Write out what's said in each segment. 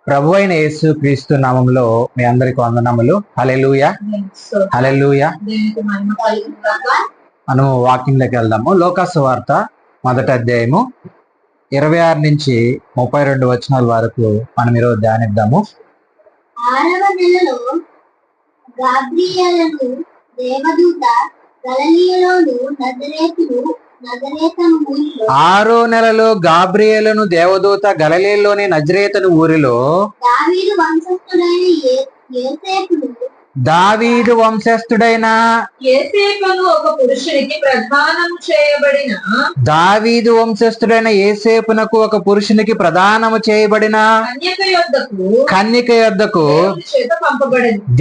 ప్రభు అయిన యేసు క్రీస్తు నామంలో మీ అందరికి వందనములు. హల్లెలూయా, హల్లెలూయా. మనము వాక్యంలోకి వెళ్దాము. లోకాసు వార్త 1వ అధ్యాయము 26 నుంచి 32 వచనాల వరకు మనం ఈరోజు ధ్యానిద్దాము. 6వ నెలలో గాబ్రియేలును దేవదూత గలిలయలోను నజరేతను ఊరిలో 6వ నెలలో గాబ్రియేలును దేవదూత గలిలయలోని నజరేతను ఊరిలో దావీదు వంశస్థుడైన యేసేపును ఒక పురుషునికి ప్రదానము చేయబడిన దావీదు వంశస్థుడైన యేసేపునకు ఒక పురుషునికి ప్రదానము చేయబడిన కన్యక యొద్దకు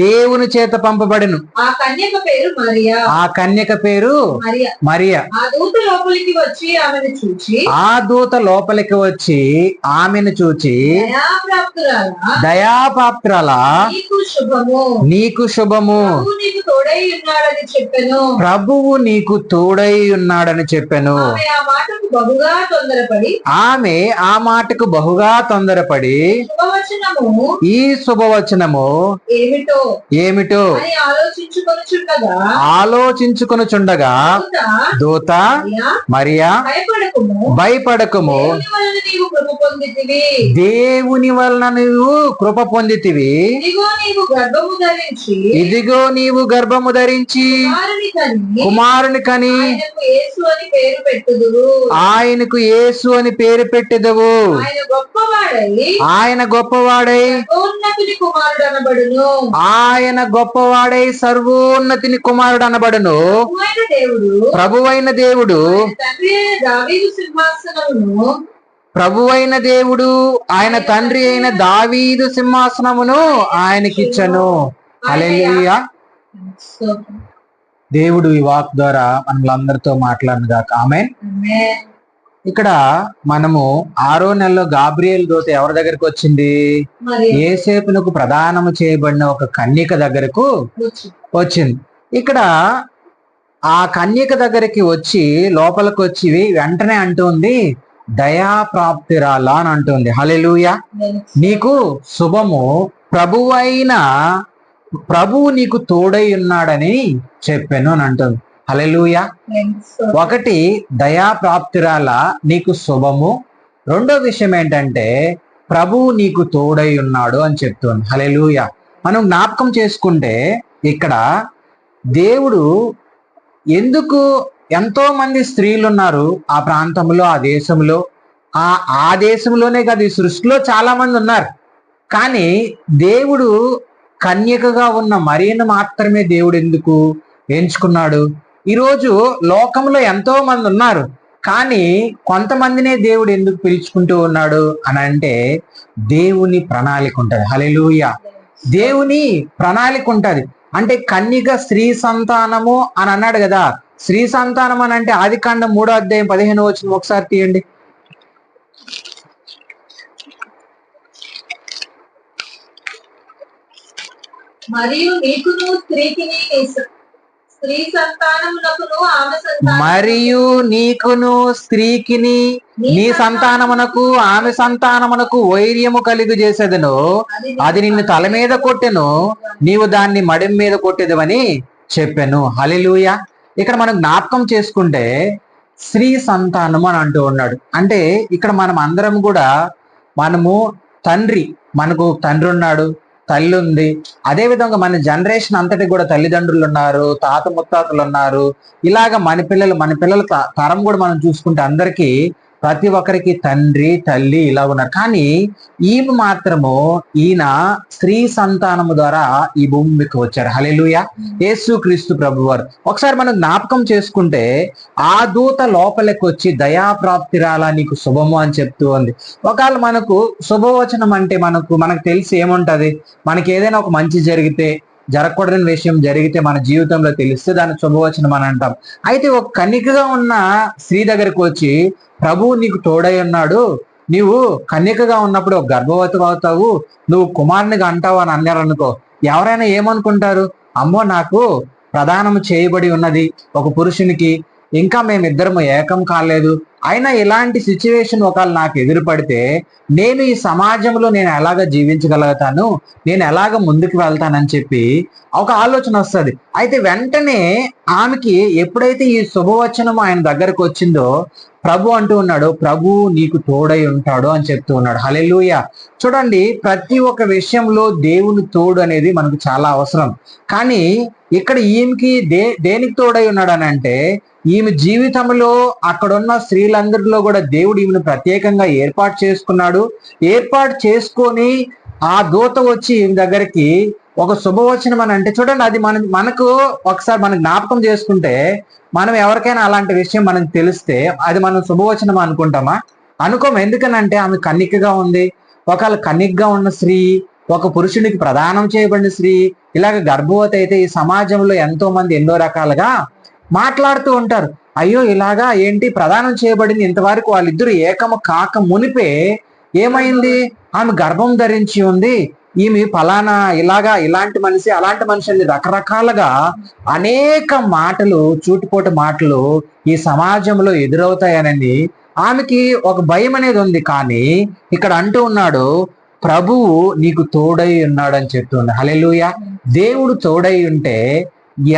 దేవుని చేత పంపబడెను. ఆ కన్యక పేరు మరియా. ఆ కన్యక పేరు మరియా. ఆ దూత లోపలికి వచ్చి ఆమెను చూచి దయాప్రాప్తురాలా నీకు శుభము, ప్రభువు నీకు తోడై ఉన్నాడని చెప్పెను. ఆమె ఆ మాటకు బహుగా తొందరపడి ఈ శుభవచనము ఏమిటో ఆలోచించుకొనుచుండగా దూత మరియా భయపడకుము, దేవుని వలన నీవు కృప పొందితివి, ఇదిగో నీవు గర్భము ధరించి కుమారుని కని ఆయనకు యేసు అని పేరు పెట్టెదవు. ఆయన గొప్పవాడై సర్వోన్నతిని కుమారుడు అనబడును. ప్రభువైన దేవుడు ఆయన తండ్రి అయిన దావీదు సింహాసనమును ఆయనకిచ్చను. హల్లెలూయా. దేవుడు ఈ వాక్ ద్వారా మనలందరితో మాట్లాడినగాక ఆమేన్. ఇక్కడ మనము 6వ నెలలో గాబ్రియేలు దూత ఎవరి దగ్గరకు వచ్చింది? యేసేపునకు ప్రదానము చేయబడిన ఒక కన్యక దగ్గరకు వచ్చింది. ఇక్కడ ఆ కన్యక దగ్గరికి వచ్చి లోపలికి వచ్చి వెంటనే అంటుంది దయాప్రాప్తిరాలా అని అంటుంది. హల్లెలూయా. నీకు శుభము, ప్రభువు నీకు తోడై ఉన్నాడని చెప్పాను అని అంటుంది. హల్లెలూయా. ఒకటి దయాప్రాప్తిరాల నీకు శుభము. రెండో విషయం ఏంటంటే ప్రభువు నీకు తోడై ఉన్నాడు అని చెప్తుంది. హల్లెలూయా. మనం జ్ఞాపకం చేసుకుంటే ఇక్కడ దేవుడు ఎందుకు ఎంతో మంది స్త్రీలు ఉన్నారు ఆ ప్రాంతంలో, ఆ దేశంలో, ఆ దేశంలోనే కాదు ఈ సృష్టిలో చాలా మంది ఉన్నారు. కానీ దేవుడు కన్యకగా ఉన్న మరియను మాత్రమే దేవుడు ఎందుకు ఎంచుకున్నాడు? ఈరోజు లోకంలో ఎంతో మంది ఉన్నారు, కానీ కొంతమందినే దేవుడు ఎందుకు పిలుచుకుంటూ ఉన్నాడు అని అంటే దేవుని ప్రణాళిక ఉంటది. హల్లెలూయా. దేవుని ప్రణాళిక ఉంటది. అంటే కన్యక స్త్రీ సంతానము అని అన్నాడు కదా. స్త్రీ సంతానం అని అంటే ఆదికాండం 3వ అధ్యాయం 15వ వచనం ఒకసారి తీయండి. మరియు నీకును స్త్రీకిని నీ సంతానమునకు ఆమె సంతానమునకు వైర్యము కలుగు చేసేదను. అది నిన్ను తల మీద కొట్టెను, నీవు దాన్ని మడిం మీద కొట్టేదవని చెప్పాను. హల్లెలూయా. ఇక్కడ మనం జ్ఞాపకం చేసుకుంటే స్త్రీ సంతానము అని అంటూ ఉన్నాడు. అంటే ఇక్కడ మనం అందరం కూడా మనకు తండ్రి ఉన్నాడు, తల్లి ఉంది. అదే విధంగా మన జనరేషన్ అంతటి కూడా తల్లిదండ్రులు ఉన్నారు, తాత ముత్తాతలు ఉన్నారు. ఇలాగ మన పిల్లల తరం కూడా మనం చూసుకుంటే అందరికీ ప్రతి ఒక్కరికి తండ్రి తల్లి ఇలా ఉన్నారు. కానీ ఈమె మాత్రము ఈయన స్త్రీ సంతానము ద్వారా ఈ భూమికి వచ్చారు. హల్లెలూయా. యేసు క్రీస్తు ప్రభువారు. ఒకసారి మనం జ్ఞాపకం చేసుకుంటే ఆ దూత లోపలికి వచ్చి దయాప్రాప్తిరాలా నీకు శుభము అని చెప్తూ ఉంది. ఒకవేళ మనకు శుభవచనం అంటే మనకు తెలిసి ఏముంటది? మనకి ఏదైనా ఒక మంచి జరిగితే, జరగకూడని విషయం జరిగితే మన జీవితంలో తెలిస్తే దాన్ని శుభవచనం అని అంటాం. అయితే ఒక కన్యకగా ఉన్న స్త్రీ దగ్గరికి వచ్చి ప్రభువు నీకు తోడై ఉన్నాడు, నీవు కన్యకగా ఉన్నప్పుడు గర్భవతి అవుతావు, నువ్వు కుమారునిగా అంటావు అని అన్నారనుకో, ఎవరైనా ఏమనుకుంటారు? అమ్మో, నాకు ప్రదానం చేయబడి ఉన్నది ఒక పురుషునికి, ఇంకా మేమిద్దరము ఏకం కాలేదు అయినా ఇలాంటి సిచ్యువేషన్ ఒకవేళ నాకు ఎదురుపడితే నేను ఈ సమాజంలో నేను ఎలాగ జీవించగలుగుతాను, నేను ఎలాగ ముందుకు వెళ్తానని చెప్పి ఒక ఆలోచన వస్తుంది. అయితే వెంటనే ఆమెకి ఎప్పుడైతే ఈ శుభవచనం ఆయన దగ్గరకు వచ్చిందో ప్రభు అంటూ ఉన్నాడు, ప్రభు నీకు తోడై ఉంటాడు అని చెప్తూ ఉన్నాడు. హల్లెలూయా. చూడండి, ప్రతి ఒక్క విషయంలో దేవుని తోడు అనేది మనకు చాలా అవసరం. కానీ ఇక్కడ ఈమెకి దేనికి తోడై ఉన్నాడు అని అంటే, ఈమె జీవితంలో అక్కడున్న స్త్రీలందరిలో కూడా దేవుడు ఈమెను ప్రత్యేకంగా ఏర్పాటు చేసుకున్నాడు. ఏర్పాటు చేసుకొని ఆ దూత వచ్చి ఈమె దగ్గరికి ఒక శుభవచనం అని అంటే, చూడండి, అది మనకు ఒకసారి మనం జ్ఞాపకం చేసుకుంటే, మనం ఎవరికైనా అలాంటి విషయం మనకు తెలిస్తే అది మనం శుభవచనం అనుకుంటామా? అనుకోము. ఎందుకనంటే ఆమె కన్నికగా ఉంది. ఒకవేళ కన్నికగా ఉన్న స్త్రీ, ఒక పురుషునికి ప్రదానం చేయబడిన స్త్రీ ఇలాగ గర్భవతి అయితే ఈ సమాజంలో ఎంతో మంది ఎన్నో రకాలుగా మాట్లాడుతూ ఉంటారు. అయ్యో ఇలాగా ఏంటి, ప్రదానం చేయబడింది, ఇంతవరకు వాళ్ళిద్దరు ఏకము కాక మునిపే ఏమైంది, ఆమె గర్భం ధరించి ఉంది, ఈమె ఫలానా ఇలాగా ఇలాంటి మనిషి అలాంటి మనిషి అని రకరకాలుగా అనేక మాటలు, చూటుపోటు మాటలు ఈ సమాజంలో ఎదురవుతాయనని ఆమెకి ఒక భయం అనేది ఉంది. కానీ ఇక్కడ అంటూ ఉన్నాడు, ప్రభువు నీకు తోడై ఉన్నాడు అని చెప్తుంది. హల్లెలూయా. దేవుడు తోడై ఉంటే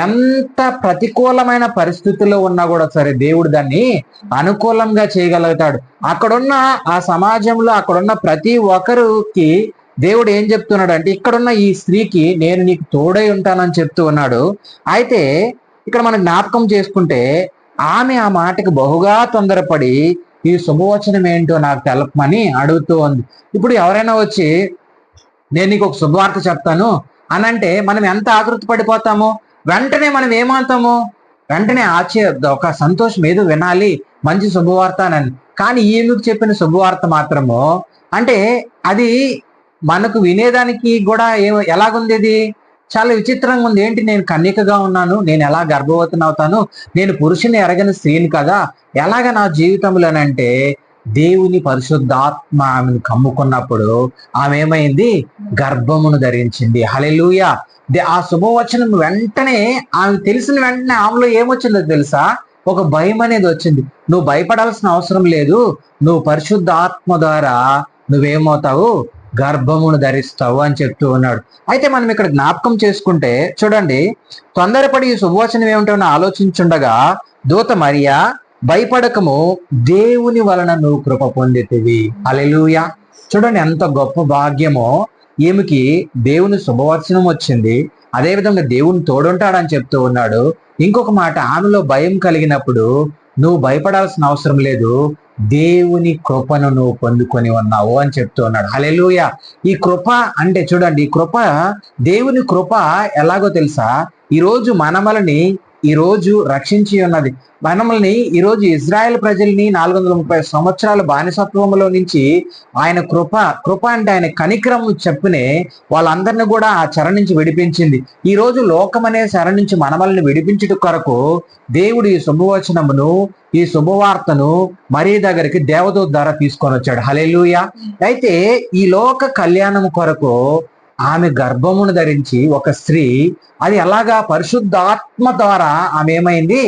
ఎంత ప్రతికూలమైన పరిస్థితుల్లో ఉన్నా కూడా సరే దేవుడు దాన్ని అనుకూలంగా చేయగలుగుతాడు. అక్కడున్న ఆ సమాజంలో అక్కడున్న ప్రతి ఒక్కరికి దేవుడు ఏం చెప్తున్నాడు అంటే, ఇక్కడున్న ఈ స్త్రీకి నేను నీకు తోడై ఉంటానని చెప్తూ ఉన్నాడు. అయితే ఇక్కడ మనం జ్ఞాపకం చేసుకుంటే ఆమె ఆ మాటకి బహుగా తొందరపడి ఈ శుభవచనం ఏంటో నాకు తెలపమని అడుగుతూ ఉంది. ఇప్పుడు ఎవరైనా వచ్చి నేను నీకు ఒక శుభవార్త చెప్తాను అని అంటే మనం ఎంత ఆతృత పడిపోతామో, వెంటనే మనం ఏమవుతాము, వెంటనే ఒక సంతోషం ఏదో వినాలి, మంచి శుభవార్త అని. కానీ ఈమెకు చెప్పిన శుభవార్త మాత్రము అంటే అది మనకు వినేదానికి కూడా ఎలాగుంది, ఇది చాలా విచిత్రంగా ఉంది. ఏంటి, నేను కన్యకగా ఉన్నాను, నేను ఎలా గర్భవతిని అవుతాను, నేను పురుషుని ఎరగని స్త్రీని కదా, ఎలాగ నా జీవితంలోనంటే దేవుని పరిశుద్ధాత్మ ఆమెను కమ్ముకున్నప్పుడు ఆమె ఏమైంది, గర్భమును ధరించింది. హల్లెలూయా. ఆ శుభవచనం వెంటనే ఆమె తెలిసిన వెంటనే ఆమెలో ఏమొచ్చిందో తెలుసా, ఒక భయం అనేది వచ్చింది. నువ్వు భయపడాల్సిన అవసరం లేదు, నువ్వు పరిశుద్ధాత్మ ద్వారా నువ్వేమవుతావు, గర్భమును ధరిస్తావు అని చెప్తూ ఉన్నాడు. అయితే మనం ఇక్కడ జ్ఞాపకం చేసుకుంటే చూడండి, తొందరపడి ఈ శుభవచనం ఏమిటో ఆలోచించుండగా దూత మరియా భయపడకము, దేవుని వలన నువ్వు కృప పొందితివి. హల్లెలూయా. చూడండి ఎంత గొప్ప భాగ్యమో, ఈమెకి దేవుని శుభవచనం వచ్చింది, అదేవిధంగా దేవుని తోడుంటాడని చెప్తూ ఉన్నాడు. ఇంకొక మాట, ఆమెలో భయం కలిగినప్పుడు నువ్వు భయపడాల్సిన అవసరం లేదు, దేవుని కృపను నువ్వు పొందుకొని ఉన్నావు అని చెప్తూ ఉన్నాడు. హల్లెలూయా. ఈ కృప అంటే చూడండి, ఈ కృప, దేవుని కృప ఎలాగో తెలుసా, ఈరోజు మనమలని ఈరోజు రక్షించి ఉన్నది. మనల్ని ఈరోజు ఇజ్రాయెల్ ప్రజల్ని 430 సంవత్సరాల బానిసత్వంలో నుంచి ఆయన కృప అంటే ఆయన కనికరం చెప్పినే వాళ్ళందరినీ కూడా ఆ చెర నుంచి విడిపించింది. ఈ రోజు లోకం అనే చెర నుంచి మనమల్ని విడిపించుట కొరకు దేవుడు ఈ శుభవచనమును, ఈ శుభవార్తను మరియ దగ్గరికి దేవదూత ద్వారా తీసుకొని వచ్చాడు. హల్లెలూయా. అయితే ఈ లోక కళ్యాణం కొరకు ఆమె గర్భమును ధరించి ఒక స్త్రీ, అది ఎలాగా, పరిశుద్ధాత్మ ద్వారా ఆమె ఏమైంది,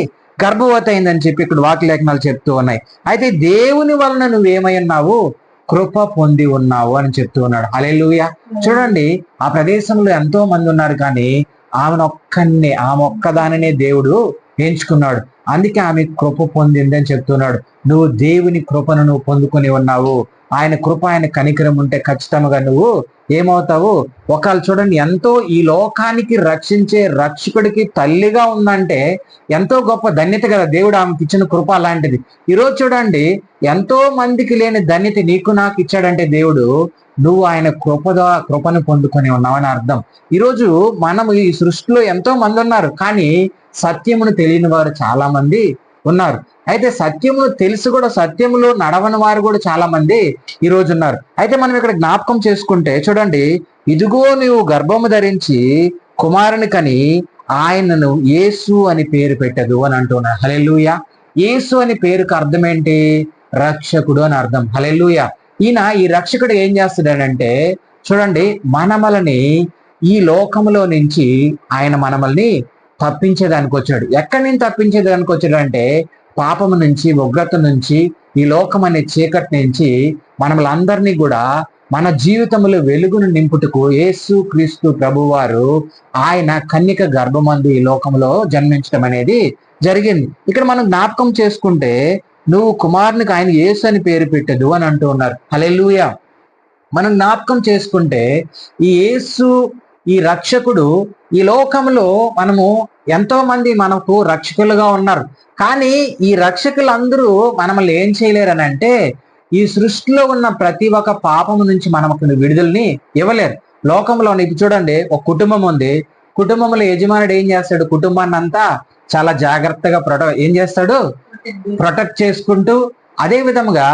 గర్భవతి అయిందని చెప్పి ఇక్కడ వాక్య లేఖనాలు చెప్తూ ఉన్నాయి. అయితే దేవుని వలన నువ్వేమై ఉన్నావు, కృప పొంది ఉన్నావు అని చెప్తూ ఉన్నాడు. హల్లెలూయా. చూడండి, ఆ ప్రదేశంలో ఎంతో మంది ఉన్నారు, కానీ ఆమె ఒక్కదానినే దేవుడు ఎంచుకున్నాడు. అందుకే ఆమె కృప పొందింది అని చెప్తున్నాడు. నువ్వు దేవుని కృపను నువ్వు పొందుకొని ఉన్నావు. ఆయన కృప, ఆయన కనికరం ఉంటే ఖచ్చితంగా నువ్వు ఏమవుతావు. ఒకళ్ళు చూడండి, ఎంతో ఈ లోకానికి రక్షించే రక్షకుడికి తల్లిగా ఉందంటే ఎంతో గొప్ప ధన్యత కదా, దేవుడు ఆమెకి ఇచ్చిన కృప అలాంటిది. ఈరోజు చూడండి, ఎంతో మందికి లేని ధన్యత నీకు నాకు ఇచ్చాడంటే దేవుడు, నువ్వు ఆయన కృపను పొందుకొని ఉన్నావని అర్థం. ఈరోజు మనం ఈ సృష్టిలో ఎంతో మంది ఉన్నారు, కానీ సత్యమును తెలియని వారు చాలా మంది ఉన్నారు. అయితే సత్యమును తెలిసి కూడా సత్యములో నడవని వారు కూడా చాలా మంది ఈ రోజు ఉన్నారు. అయితే మనం ఇక్కడ జ్ఞాపకం చేసుకుంటే చూడండి, ఇదిగో నువ్వు గర్భము ధరించి కుమారుని కని ఆయనను యేసు అని పేరు పెట్టదు అని అంటున్నాడు. హల్లెలూయా. యేసు అని పేరుకు అర్థం ఏంటి, రక్షకుడు అని అర్థం. హల్లెలూయా. ఈ రక్షకుడు ఏం చేస్తాడనంటే చూడండి, మనమలని ఈ లోకములో నుంచి ఆయన మనమల్ని తప్పించేదానికి వచ్చాడు. ఎక్కడి నుంచి తప్పించేదానికి వచ్చాడు అంటే పాపము నుంచి, ఉగ్రత నుంచి, ఈ లోకం అనే చీకటి నుంచి మనలందరినీ కూడా మన జీవితంలో వెలుగును నింపుటకు యేసు క్రీస్తు ప్రభువారు ఆయన కన్యక గర్భమందు ఈ లోకంలో జన్మించడం అనేది జరిగింది. ఇక్కడ మనం జ్ఞాపకం చేసుకుంటే నువ్వు కుమారునికి ఆయన యేసు అని పేరు పెట్టదు అని అంటూ ఉన్నారు. హల్లెలూయా. మనం జ్ఞాపకం చేసుకుంటే ఈ యేసు, ఈ రక్షకుడు ఈ లోకంలో మనము ఎంతో మంది మనకు రక్షకులుగా ఉన్నారు. కానీ ఈ రక్షకులందరూ మనల్ని ఏం చేయలేరని అంటే ఈ సృష్టిలో ఉన్న ప్రతి ఒక్క పాపము నుంచి మనకు విడుదలని ఇవ్వలేరు. లోకంలో ఇప్పుడు చూడండి, ఒక కుటుంబం ఉంది. కుటుంబంలో యజమానుడు ఏం చేస్తాడు? కుటుంబాన్ని అంతా చాలా జాగ్రత్తగా ఏం చేస్తాడు? ప్రొటెక్ట్ చేసుకుంటూ అదే విధముగా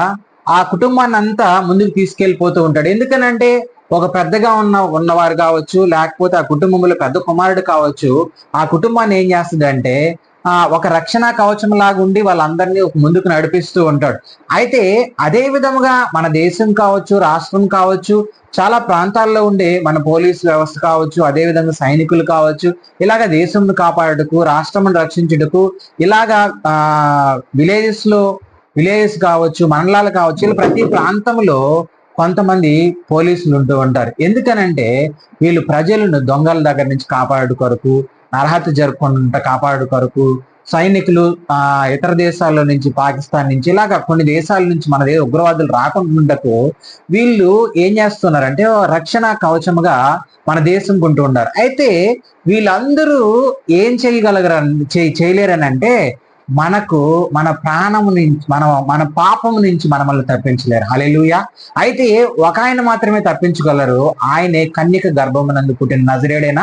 ఆ కుటుంబాన్ని అంతా ముందుకు తీసుకెళ్ళిపోతూ ఉంటాడు. ఎందుకనంటే ఒక పెద్దగా ఉన్నవారు కావచ్చు, లేకపోతే ఆ కుటుంబంలో పెద్ద కుమారుడు కావచ్చు, ఆ కుటుంబాన్ని ఏం చేస్తుంది అంటే ఒక రక్షణ కవచం లాగా ఉండి వాళ్ళందరినీ ముందుకు నడిపిస్తూ ఉంటాడు. అయితే అదే విధముగా మన దేశం కావచ్చు, రాష్ట్రం కావచ్చు, చాలా ప్రాంతాల్లో ఉండే మన పోలీస్ వ్యవస్థ కావచ్చు, అదే విధంగా సైనికులు కావచ్చు, ఇలాగ దేశంను కాపాడుటకు, రాష్ట్రం రక్షించుటకు, ఇలాగా విలేజెస్ కావచ్చు, మండలాలు కావచ్చు, ఇలా ప్రతి ప్రాంతంలో కొంతమంది పోలీసులు ఉంటూ ఉంటారు. ఎందుకనంటే వీళ్ళు ప్రజలను దొంగల దగ్గర నుంచి కాపాడు కొరకు, అర్హత జరుపుకుంటూ కాపాడు కొరకు, సైనికులు ఇతర దేశాల నుంచి, పాకిస్తాన్ నుంచి, ఇలాగా కొన్ని దేశాల నుంచి మన ఉగ్రవాదులు రాకుండా వీళ్ళు ఏం చేస్తున్నారంటే రక్షణ కవచముగా మన దేశం కొంటూ ఉన్నారు. అయితే వీళ్ళందరూ ఏం చేయలేరని అంటే మన ప్రాణము నుంచి, మన పాపము నుంచి మనల్ని తప్పించలేరు. హల్లెలూయా. అయితే ఒక ఆయన మాత్రమే తప్పించగలరు. ఆయనే కన్యక గర్భమునందు పుట్టిన నజరేయుడైన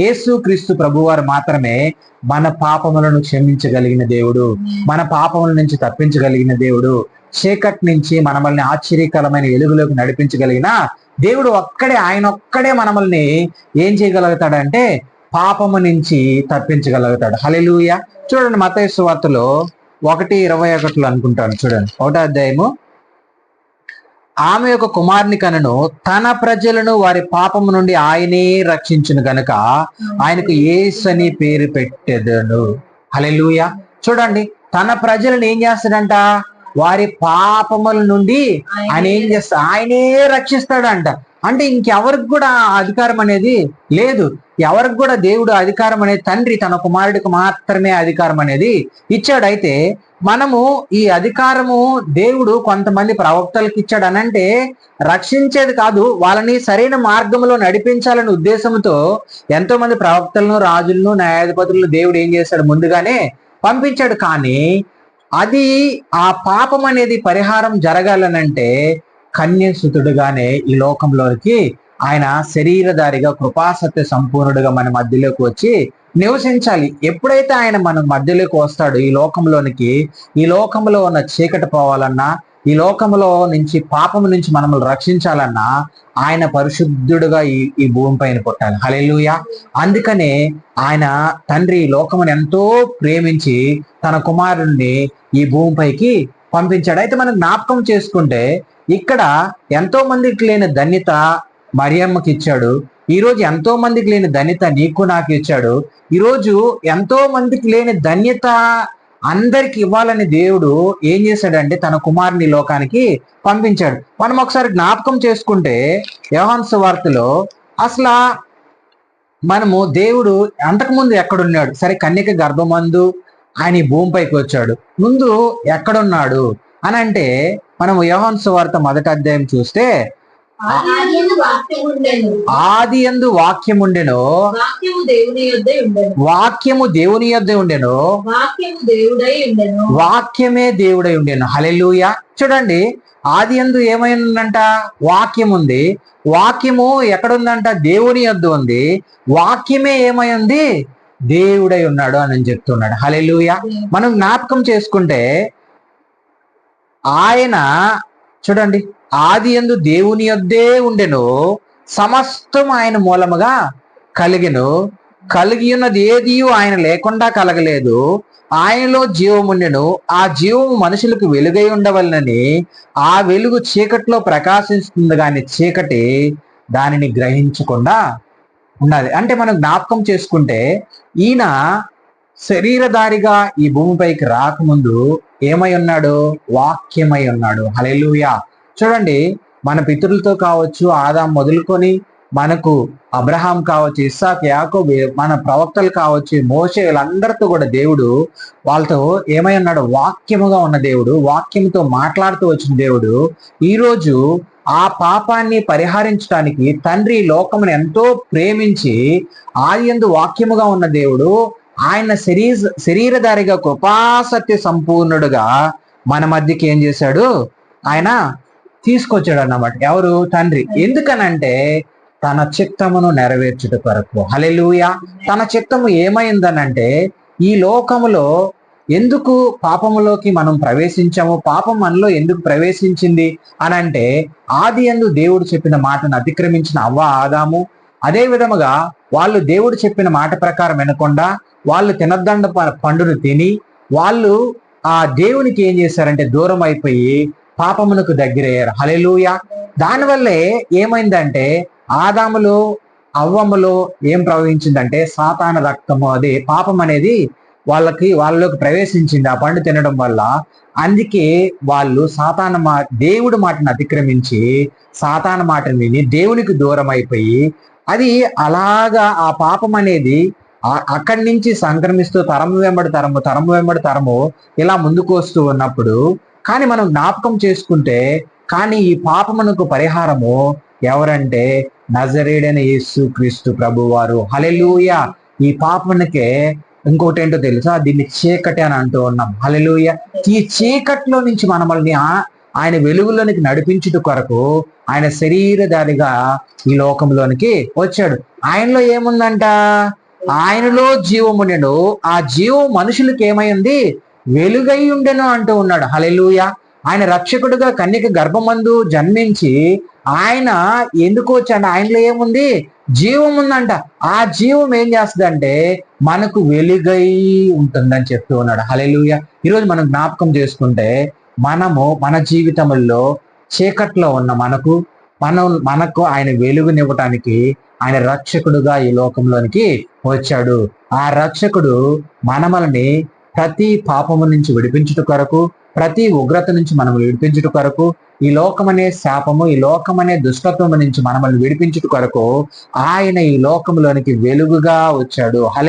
యేసు క్రీస్తు ప్రభువారు మాత్రమే మన పాపములను క్షమించగలిగిన దేవుడు, మన పాపముల నుంచి తప్పించగలిగిన దేవుడు, చీకటి నుంచి మనల్ని ఆశ్చర్యకరమైన వెలుగులోకి నడిపించగలిగిన దేవుడు ఒక్కడే. ఆయన ఒక్కడే మనల్ని ఏం చేయగలుగుతాడంటే పాపము నుంచి తప్పించగలుగుతాడు. హల్లెలూయా. చూడండి, మత్తయి సువార్తలో 1:21 అనుకుంటాను. చూడండి, 1వ అధ్యాయము. ఆమె యొక్క కుమారుని కనను, తన ప్రజలను వారి పాపము నుండి ఆయనే రక్షించును గనుక ఆయనకు యేసు అని పేరు పెట్టెదను. హల్లెలూయా. చూడండి, తన ప్రజలను ఏం చేస్తాడంట? వారి పాపముల నుండి ఆయన ఏం చేస్తా? ఆయనే రక్షిస్తాడంట. అంటే ఇంకెవరికి కూడా అధికారం అనేది లేదు. ఎవరికి కూడా దేవుడు అధికారం అనేది, తండ్రి తన కుమారుడికి మాత్రమే అధికారం అనేది ఇచ్చాడు. అయితే మనము ఈ అధికారము దేవుడు కొంతమంది ప్రవక్తలకు ఇచ్చాడు అనంటే రక్షించేది కాదు, వాళ్ళని సరైన మార్గంలో నడిపించాలనే ఉద్దేశంతో ఎంతో మంది ప్రవక్తలను, రాజులను, న్యాయాధిపతులను దేవుడు ఏం చేశాడు? ముందుగానే పంపించాడు. కానీ అది ఆ పాపం అనేది పరిహారం జరగాలనంటే కన్యసుతుడుగానే ఈ లోకంలోకి ఆయన శరీరధారిగా, కృపాసత్య సంపూర్ణుడుగా మన మధ్యలోకి వచ్చి నివసించాలి. ఎప్పుడైతే ఆయన మన మధ్యలోకి వస్తాడు ఈ లోకంలోనికి, ఈ లోకంలో ఉన్న చీకటి పోవాలన్నా, ఈ లోకంలో నుంచి పాపం నుంచి మనల్ని రక్షించాలన్నా ఆయన పరిశుద్ధుడుగా ఈ భూమి పైన పుట్టాలి. హల్లెలూయా. అందుకనే ఆయన తండ్రి లోకమును ఎంతో ప్రేమించి తన కుమారుణ్ణి ఈ భూమిపైకి పంపించాడు. అయితే మనం జ్ఞాపకం చేసుకుంటే ఇక్కడ ఎంతో మందికి లేని ధన్యత మరియమ్మకి ఇచ్చాడు. ఈరోజు ఎంతో మందికి లేని ధన్యత నీకు నాకు ఇచ్చాడు. ఈరోజు ఎంతో మందికి లేని ధన్యత అందరికి ఇవ్వాలని దేవుడు ఏం చేశాడంటే తన కుమారుని లోకానికి పంపించాడు. మనం ఒకసారి జ్ఞాపకం చేసుకుంటే యోహాను సువార్తలో అసలు మనము దేవుడు అంతకుముందు ఎక్కడున్నాడు? సరే, కన్యక గర్భమందు ఆయన ఈ భూమిపైకి వచ్చాడు. ముందు ఎక్కడున్నాడు అని అంటే మనం యోహాను సువార్త 1వ అధ్యాయం చూస్తే ఆది యందు వాక్యం ఉండెను, వాక్యము దేవుని యొద్ద ఉండెను, వాక్యమే దేవుడై ఉండెను. హల్లెలూయా. చూడండి, ఆది యందు ఏమైందంట? వాక్యం ఉంది. వాక్యము ఎక్కడుందంట? దేవుని యొద్ద ఉంది. వాక్యమే ఏమై ఉంది? దేవుడై ఉన్నాడు అని చెప్తున్నాడు. హల్లెలూయా. మనం జ్ఞాపకం చేసుకుంటే ఆయన చూడండి, ఆది యందు దేవుని యొద్దే ఉండెను, సమస్తం ఆయన మూలముగా కలిగెను, కలిగి ఉన్నది ఏది ఆయన లేకుండా కలగలేదు, ఆయనలో జీవం ఉండెను, ఆ జీవము మనుషులకు వెలుగై ఉండవలనని ఆ వెలుగు చీకటిలో ప్రకాశిస్తుంది కానీ చీకటి దానిని గ్రహించకుండా ఉన్నది. అంటే మనం జ్ఞాపకం చేసుకుంటే ఈయన శరీరధారిగా ఈ భూమిపైకి రాకముందు ఏమై ఉన్నాడు? వాక్యమై ఉన్నాడు. హల్లెలూయా. చూడండి, మన పితరులతో కావచ్చు, ఆదాం మొదలుకొని మనకు అబ్రహాం కావచ్చు, ఇస్సాక్, యాకోబు, మన ప్రవక్తలు కావచ్చు, మోషే, వీళ్ళందరితో కూడా దేవుడు వాళ్ళతో ఏమై ఉన్నాడు? వాక్యముగా ఉన్న దేవుడు, వాక్యంతో మాట్లాడుతూ వచ్చిన దేవుడు ఈరోజు ఆ పాపాన్ని పరిహరించడానికి తండ్రి లోకమును ఎంతో ప్రేమించి ఆదియందు వాక్యముగా ఉన్న దేవుడు ఆయన శరీరధారిగా కృపాసత్య సంపూర్ణుడుగా మన మధ్యకి ఏం చేశాడు? ఆయన తీసుకొచ్చాడు అన్నమాట. ఎవరు? తండ్రి. ఎందుకనంటే తన చిత్తమును నెరవేర్చుట కొరకు. హల్లెలూయా. తన చిత్తము ఏమైందనంటే ఈ లోకములో ఎందుకు పాపములోకి మనం ప్రవేశించాము, పాపం మనలో ఎందుకు ప్రవేశించింది అని అంటే ఆది యందు దేవుడు చెప్పిన మాటను అతిక్రమించిన అవ్వ, ఆదాము, అదే విధముగా వాళ్ళు దేవుడు చెప్పిన మాట ప్రకారం వినకుండా వాళ్ళు తినద్దండ పండును తిని వాళ్ళు ఆ దేవునికి ఏం చేశారంటే దూరం అయిపోయి పాపమునకు దగ్గరయ్యారు. హల్లెలూయా. దానివల్లే ఏమైందంటే ఆదాములో అవ్వములో ఏం ప్రవహించిందంటే సాతాన రక్తము, అదే పాపం అనేది వాళ్ళలోకి ప్రవేశించింది ఆ పండు తినడం వల్ల. అందుకే వాళ్ళు దేవుడి మాటను అతిక్రమించి సాతాన మాటను విని దేవునికి దూరం అయిపోయి అది అలాగా ఆ పాపం అనేది అక్కడి నుంచి సంక్రమిస్తూ తరము వెంబడి తరము, తరము వెంబడి తరము ఇలా ముందుకు వస్తూ ఉన్నప్పుడు కానీ మనం జ్ఞాపకం చేసుకుంటే కానీ ఈ పాపమునకు పరిహారము ఎవరంటే నజరేయుడైన యేసు క్రీస్తు ప్రభువారు. హల్లెలూయా. ఈ పాపమునకే ఇంకోటి ఏంటో తెలుసా? దీన్ని చీకటి అని అంటూ ఉన్నాం. హల్లెలూయా. ఈ చీకట్లో నుంచి మనల్ని ఆయన వెలుగులోనికి నడిపించుట కొరకు ఆయన శరీరధారిగా ఈ లోకంలోనికి వచ్చాడు. ఆయనలో ఏముందంట? ఆయనలో జీవముండెను, ఆ జీవం మనుషులకు ఏమైంది? వెలుగై ఉండెను అంటూ ఉన్నాడు. హల్లెలూయా. ఆయన రక్షకుడుగా కన్యక గర్భమందు జన్మించి ఆయన ఎందుకు వచ్చాడు? ఆయనలో ఏముంది? జీవం ఉందంట. ఆ జీవం ఏం చేస్తుందంటే మనకు వెలుగై ఉంటుందని చెప్తూ ఉన్నాడు. హల్లెలూయా. ఈరోజు మనం జ్ఞాపకం చేసుకుంటే మన జీవితంలో చీకట్లో ఉన్న మనకు ఆయన వెలుగునివ్వటానికి ఆయన రక్షకుడుగా ఈ లోకంలోనికి వచ్చాడు. ఆ రక్షకుడు మనల్ని ప్రతి పాపము నుంచి విడిపించుట కొరకు, ప్రతి ఉగ్రత నుంచి మనం విడిపించుట కొరకు, ఈ లోకమనే శాపము, ఈ లోకమనే దుష్టత్వము నుంచి మనల్ని విడిపించుట కొరకు ఆయన ఈ లోకంలోనికి వెలుగుగా వచ్చాడు.